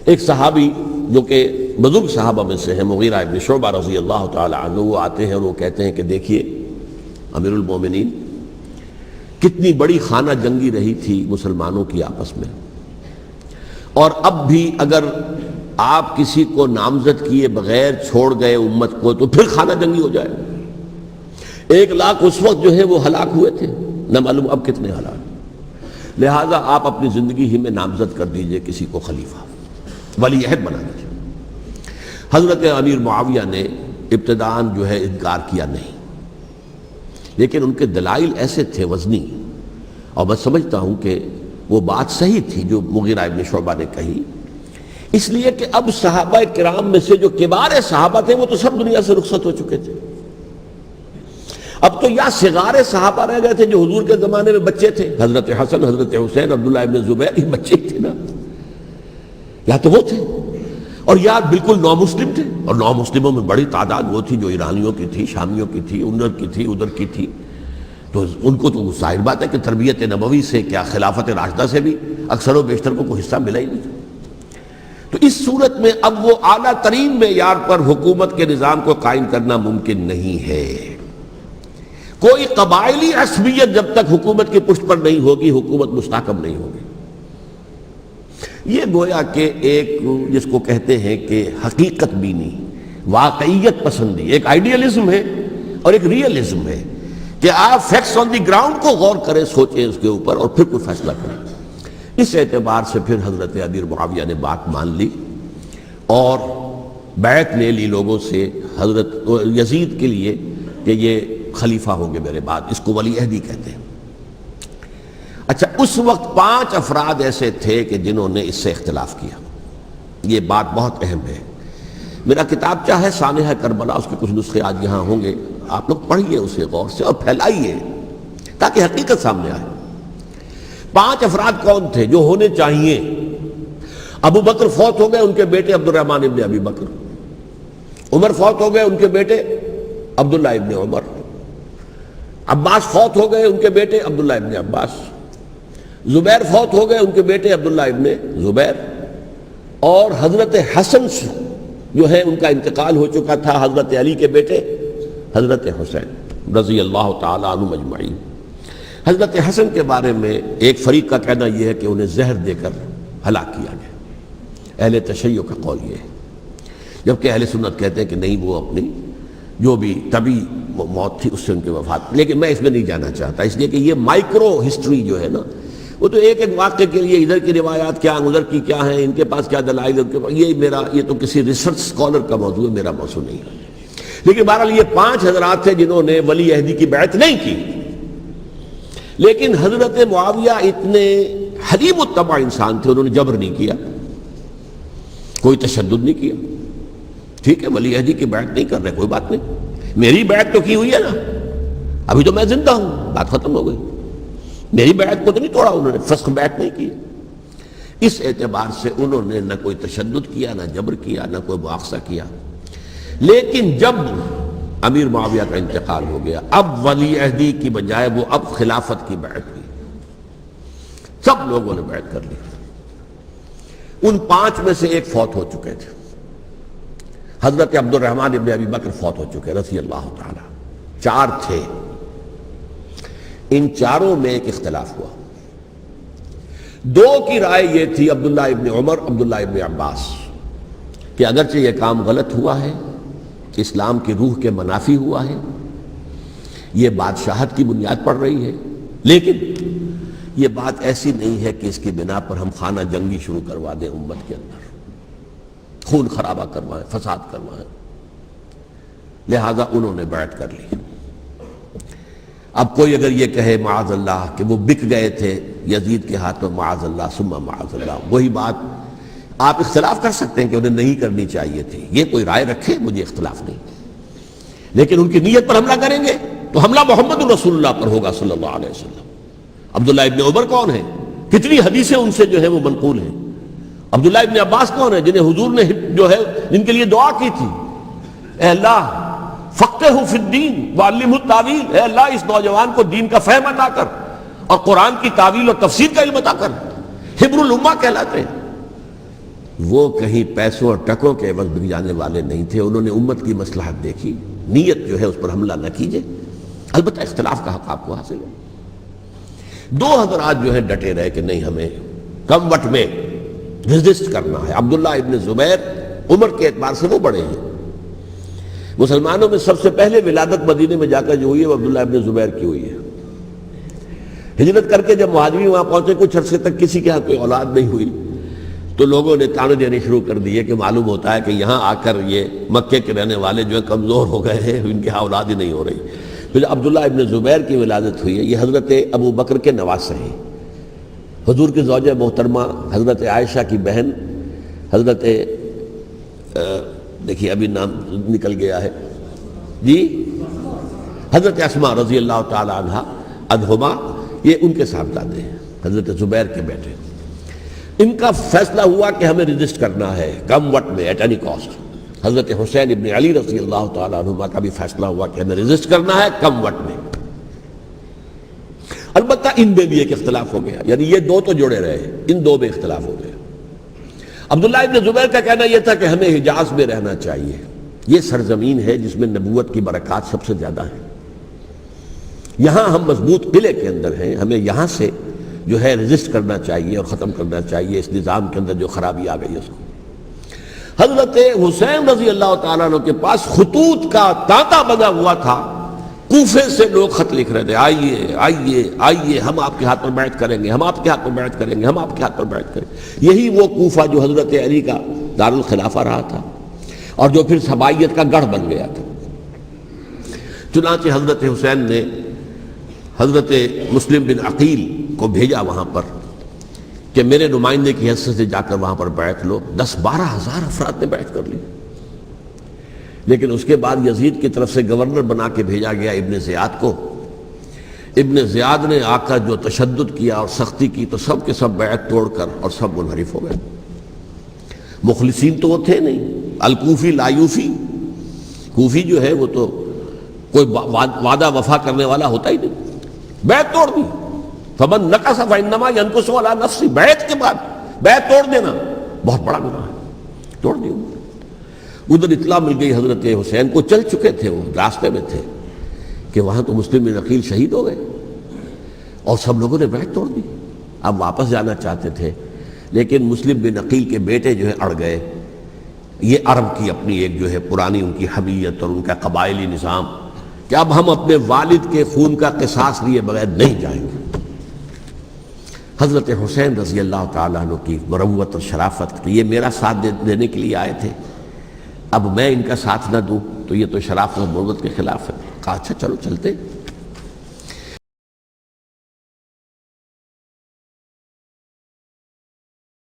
ایک صحابی جو کہ بزرگ صحابہ میں سے ہیں، مغیرہ ابن شعبہ رضی اللہ تعالی عنہ، وہ آتے ہیں اور وہ کہتے ہیں کہ دیکھیے امیر المومنین، کتنی بڑی خانہ جنگی رہی تھی مسلمانوں کی آپس میں، اور اب بھی اگر آپ کسی کو نامزد کیے بغیر چھوڑ گئے امت کو تو پھر خانہ جنگی ہو جائے۔ 1,00,000 اس وقت جو ہے وہ ہلاک ہوئے تھے، نہ معلوم اب کتنے ہلاک۔ لہٰذا آپ اپنی زندگی ہی میں نامزد کر دیجئے کسی کو خلیفہ، ولی عہد بنا دیجئے۔ حضرت امیر معاویہ نے ابتداءً جو ہے انکار کیا نہیں، لیکن ان کے دلائل ایسے تھے وزنی، اور میں سمجھتا ہوں کہ وہ بات صحیح تھی جو مغیرہ ابن شعبہ نے کہی، اس لیے کہ اب صحابہ کرام میں سے جو کبار صحابہ تھے وہ تو سب دنیا سے رخصت ہو چکے تھے۔ اب تو یا صغار صحابہ رہ گئے تھے جو حضور کے زمانے میں بچے تھے، حضرت حسن، حضرت حسین، عبداللہ ابن زبیر، یہ بچے ہی تھے نا، یا تو وہ تھے، اور یا بالکل نو مسلم تھے، اور نو مسلموں میں بڑی تعداد وہ تھی جو ایرانیوں کی تھی، شامیوں کی تھی، ادھر کی تھی، ادھر کی تھی، تو ان کو تو ظاہر بات ہے کہ تربیت نبوی سے کیا خلافت راشدہ سے بھی اکثر و بیشتر کو کوئی حصہ ملا ہی نہیں۔ تو اس صورت میں اب وہ اعلیٰ ترین معیار پر حکومت کے نظام کو قائم کرنا ممکن نہیں ہے۔ کوئی قبائلی عصبیت جب تک حکومت کی پشت پر نہیں ہوگی، حکومت مستحکم نہیں ہوگی۔ یہ گویا کہ ایک جس کو کہتے ہیں کہ حقیقت بینی، واقعیت پسندی، ایک آئیڈیلزم ہے اور ایک ریئلزم ہے کہ آپ فیکٹس آن دی گراؤنڈ کو غور کریں، سوچیں اس کے اوپر اور پھر کوئی فیصلہ کریں۔ اس اعتبار سے پھر حضرت امیر معاویہ نے بات مان لی اور بیعت لے لی لوگوں سے حضرت یزید کے لیے کہ یہ خلیفہ ہوں گے میرے بعد، اس کو ولی عہدی کہتے ہیں۔ اچھا، اس وقت 5 افراد ایسے تھے کہ جنہوں نے اس سے اختلاف کیا، یہ بات بہت اہم ہے۔ میرا کتابچہ ہے سانحہ کربلا، اس کے کچھ نسخے آج یہاں ہوں گے، آپ لوگ پڑھیے اسے غور سے اور پھیلائیے تاکہ حقیقت سامنے آئے۔ 5 افراد کون تھے جو ہونے چاہیے؟ ابو بکر فوت ہو گئے، ان کے بیٹے عبد الرحمن ابن ابی بکر۔ عمر فوت ہو گئے، ان کے بیٹے عبداللہ ابن عمر۔ عباس فوت ہو گئے، ان کے بیٹے عبداللہ ابن عباس۔ زبیر فوت ہو گئے، ان کے بیٹے عبداللہ ابن زبیر۔ اور حضرت حسن جو ہے ان کا انتقال ہو چکا تھا، حضرت علی کے بیٹے حضرت حسین رضی اللہ تعالی عنہم اجمعین۔ حضرت حسن کے بارے میں ایک فریق کا کہنا یہ ہے کہ انہیں زہر دے کر ہلاک کیا گیا، اہل تشیع کا قول یہ ہے، جبکہ اہل سنت کہتے ہیں کہ نہیں، وہ اپنی جو بھی طبی موت تھی اس سے ان کی وفات۔ لیکن میں اس میں نہیں جانا چاہتا، اس لیے کہ یہ مائکرو ہسٹری جو ہے نا، وہ تو ایک ایک واقعے کے لیے ادھر کی روایات کیا، ادھر کی کیا ہیں، ان کے پاس کیا دلائل، یہ تو کسی ریسرچ اسکالر کا موضوع ہے، میرا موضوع نہیں ہے۔ لیکن بہرحال یہ 5 حضرات تھے جنہوں نے ولی عہدی کی بیعت نہیں کی، لیکن حضرت معاویہ اتنے حلیم الطبع انسان تھے، انہوں نے جبر نہیں کیا، کوئی تشدد نہیں کیا۔ ٹھیک ہے، ولی عہدی کی بیعت نہیں کر رہے، کوئی بات نہیں، میری بیعت تو کی ہوئی ہے نا، ابھی تو میں زندہ ہوں، بات ختم ہو گئی، میری بیعت کو تو نہیں توڑا انہوں نے، فسخ بیعت نہیں کی۔ اس اعتبار سے انہوں نے نہ کوئی تشدد کیا، نہ جبر کیا، نہ کوئی مواخذہ کیا۔ لیکن جب امیر معاویہ کا انتقال ہو گیا، اب ولی عہدی کی بجائے وہ اب خلافت کی بیعت ہوئی، سب لوگوں نے بیعت کر لی۔ ان 5 میں سے ایک فوت ہو چکے تھے، حضرت عبد الرحمن ابن ابی بکر فوت ہو چکے رضی اللہ تعالی۔ 4 تھے، ان 4 میں ایک اختلاف ہوا۔ 2 کی رائے یہ تھی، عبداللہ ابن عمر، عبداللہ ابن عباس، کہ اگرچہ یہ کام غلط ہوا ہے، اسلام کی روح کے منافی ہوا ہے، یہ بادشاہت کی بنیاد پڑ رہی ہے، لیکن یہ بات ایسی نہیں ہے کہ اس کی بنا پر ہم خانہ جنگی شروع کروا دیں، امت کے اندر خون خرابہ کروائیں، فساد کروائیں۔ لہذا انہوں نے بیعت کر لی۔ اب کوئی اگر یہ کہے معاذ اللہ کہ وہ بک گئے تھے یزید کے ہاتھ میں، معاذ اللہ ثم معاذ اللہ، وہی بات آپ اختلاف کر سکتے ہیں کہ انہیں نہیں کرنی چاہیے تھی، یہ کوئی رائے رکھے، مجھے اختلاف نہیں، لیکن ان کی نیت پر حملہ کریں گے تو حملہ محمد رسول اللہ پر ہوگا صلی اللہ علیہ وسلم۔ عبداللہ ابن عمر کون ہیں؟ کتنی حدیثیں ان سے جو ہے وہ منقول ہیں۔ عبداللہ ابن عباس کون ہیں؟ جنہیں حضور نے جو ہے جن کے لیے دعا کی تھی، اے اللہ فقہہ فی الدین وعلمہ التاویل، اے اللہ اس نوجوان کو دین کا فہم عطا کر اور قرآن کی تعویل اور تفسیر کا علم عطا کر۔ حبر الامہ کہلاتے ہیں، وہ کہیں پیسوں اور ٹکوں کے عوض بک جانے والے نہیں تھے. انہوں نے امت کی مصلحت دیکھی. نیت جو ہے اس پر حملہ نہ کیجیے. البتہ اختلاف کا حق آپ کو حاصل ہے. دو حضرات جو ہیں ڈٹے رہے کہ نہیں, ہمیں کم وٹ میں ریزسٹ کرنا ہے. عبداللہ ابن زبیر عمر کے اعتبار سے وہ بڑے ہیں. مسلمانوں میں سب سے پہلے ولادت مدینے میں جا کر جو ہوئی ہے وہ عبداللہ ابن زبیر کی ہوئی ہے. ہجرت کر کے جب مہاجرین وہاں پہنچے, کچھ عرصے تک کسی کے ہاں کوئی اولاد نہیں ہوئی, تو لوگوں نے تانے دینے شروع کر دیے کہ معلوم ہوتا ہے کہ یہاں آ کر یہ مکے کے رہنے والے جو ہے کمزور ہو گئے ہیں, ان کے ہاں اولاد ہی نہیں ہو رہی. پھر عبداللہ ابن زبیر کی ولادت ہوئی ہے. یہ حضرت ابو بکر کے نواسے ہیں. حضور کی زوجہ محترمہ حضرت عائشہ کی بہن حضرت دیکھیے ابھی نام نکل گیا ہے جی, حضرت اسماء رضی اللہ تعالی عنہا عنہما, یہ ان کے صاحبزادے ہیں, حضرت زبیر کے بیٹے. ان کا فیصلہ ہوا کہ ہمیں ریزسٹ کرنا ہے کم وٹ میں, ایٹ اینی کاسٹ. حضرت حسین ابن علی رضی اللہ تعالی عنہما کا بھی فیصلہ ہوا کہ ہمیں ریزسٹ کرنا ہے کم وٹ میں. البتہ ان میں بھی ایک اختلاف ہو گیا, یعنی یہ دو تو جڑے رہے, ان دو میں اختلاف ہو گیا. عبداللہ ابن زبیر کا کہنا یہ تھا کہ ہمیں حجاز میں رہنا چاہیے, یہ سرزمین ہے جس میں نبوت کی برکات سب سے زیادہ ہیں. یہاں ہم مضبوط قلعے کے اندر ہیں, ہمیں یہاں سے جو ہے ریزسٹ کرنا چاہیے اور ختم کرنا چاہیے اس نظام کے اندر جو خرابی آ گئی اس کو. حضرت حسین رضی اللہ تعالیٰ عنہ کے پاس خطوط کا تانتا بنا ہوا تھا. کوفے سے لوگ خط لکھ رہے تھے, آئیے آئیے آئیے, ہم آپ کے ہاتھ پر بیعت کریں گے, ہم آپ کے ہاتھ پر بیعت کریں گے, ہم آپ کے ہاتھ پر بیعت کریں گے. یہی وہ کوفہ جو حضرت علی کا دارالخلافہ رہا تھا اور جو پھر سبائیت کا گڑھ بن گیا تھا. چنانچہ حضرت حسین نے حضرت مسلم بن عقیل کو بھیجا وہاں پر کہ میرے نمائندے کی حیثیت سے جا کر وہاں پر بیعت لو. 10-12 ہزار افراد نے بیعت کر لی. لیکن اس کے بعد یزید کی طرف سے گورنر بنا کے بھیجا گیا ابن زیاد کو. ابن زیاد نے آ کر جو تشدد کیا اور سختی کی تو سب کے سب بیعت توڑ کر اور سب منحرف ہو گئے. مخلصین تو وہ تھے نہیں. الکوفی لایوفی, کوفی جو ہے وہ تو کوئی وعدہ وفا کرنے والا ہوتا ہی نہیں, بیعت توڑ دی. فمن نقص فانما ينقص على نفسه, بیعت کے بعد بیعت توڑ دینا بہت بڑا گناہ ہے, توڑ دی. ادھر اطلاع مل گئی حضرت حسین کو, چل چکے تھے, وہ راستے میں تھے, کہ وہاں تو مسلم بن عقیل شہید ہو گئے اور سب لوگوں نے بیعت توڑ دی. اب واپس جانا چاہتے تھے لیکن مسلم بن عقیل کے بیٹے جو ہے اڑ گئے. یہ عرب کی اپنی ایک جو ہے پرانی ان کی حمیت اور ان کا قبائلی نظام کہ اب ہم اپنے والد کے خون کا قصاص لیے بغیر نہیں جائیں گے. حضرت حسین رضی اللہ تعالیٰ عنہ کی مروت اور شرافت, یہ میرا ساتھ دینے کے لیے آئے تھے, اب میں ان کا ساتھ نہ دوں تو یہ تو شرافت اور مروت کے خلاف ہے. کہا اچھا چلو چلتے.